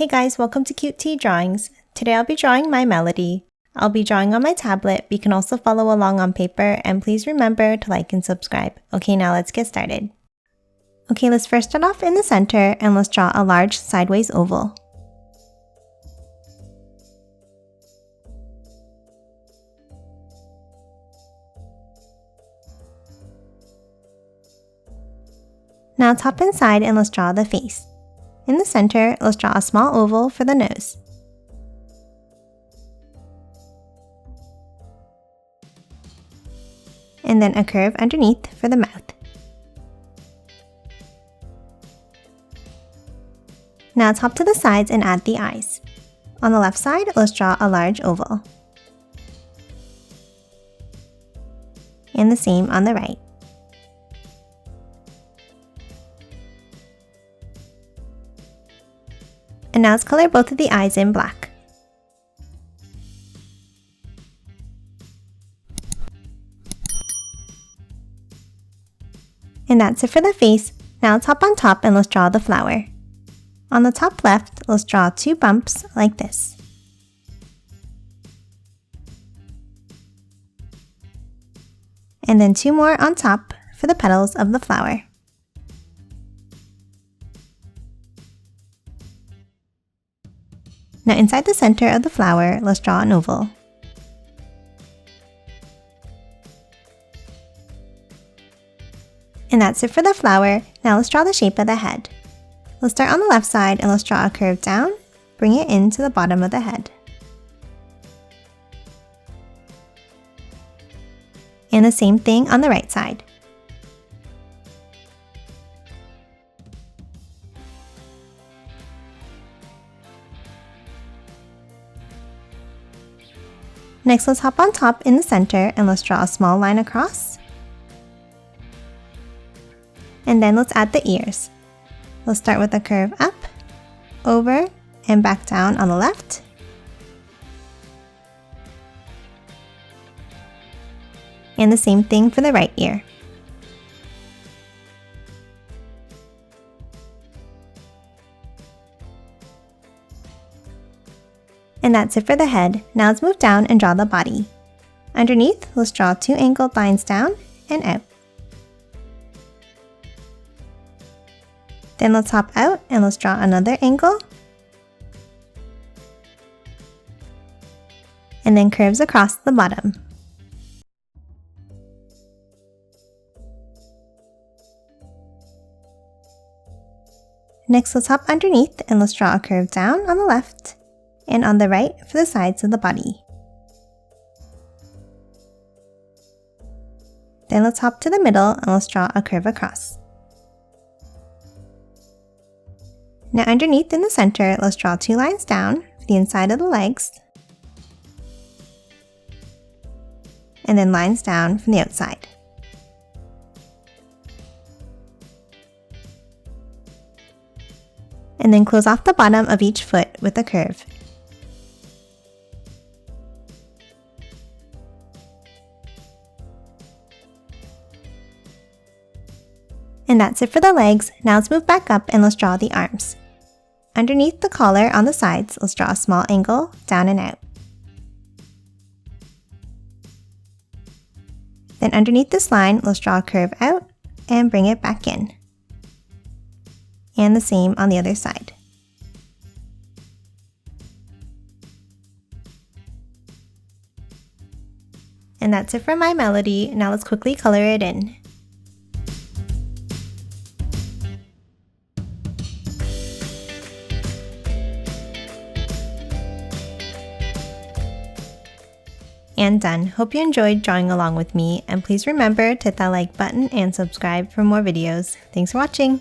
Hey guys, welcome to Cute Tea Drawings. Today I'll be drawing My Melody. I'll be drawing on my tablet, but you can also follow along on paper, and please remember to like and subscribe. Okay, now let's get started. Okay, let's first start off in the center and let's draw a large sideways oval. Now top and side and let's draw the face. In the center, let's draw a small oval for the nose. And then a curve underneath for the mouth. Now top to the sides and add the eyes. On the left side, let's draw a large oval. And the same on the right. And now let's color both of the eyes in black. And that's it for the face. Now let's hop on top and let's draw the flower. On the top left, let's draw 2 bumps like this. And then 2 more on top for the petals of the flower. Now inside the center of the flower, let's draw an oval. And that's it for the flower. Now let's draw the shape of the head. Let's start on the left side and let's draw a curve down, bring it into the bottom of the head. And the same thing on the right side. Next, let's hop on top in the center and let's draw a small line across. And then let's add the ears. Let's start with a curve up, over, and back down on the left. And the same thing for the right ear. And that's it for the head. Now let's move down and draw the body. Underneath, let's draw 2 angled lines down and out. Then let's hop out and let's draw another angle. And then curves across the bottom. Next, let's hop underneath and let's draw a curve down on the left and on the right for the sides of the body. Then let's hop to the middle and let's draw a curve across. Now underneath in the center, let's draw 2 lines down for the inside of the legs, and then lines down from the outside. And then close off the bottom of each foot with a curve. And that's it for the legs. Now let's move back up and let's draw the arms. Underneath the collar on the sides, let's draw a small angle down and out. Then underneath this line, let's draw a curve out and bring it back in. And the same on the other side. And that's it for My Melody. Now let's quickly color it in. And done. Hope you enjoyed drawing along with me, and please remember to hit that like button and subscribe for more videos. Thanks for watching!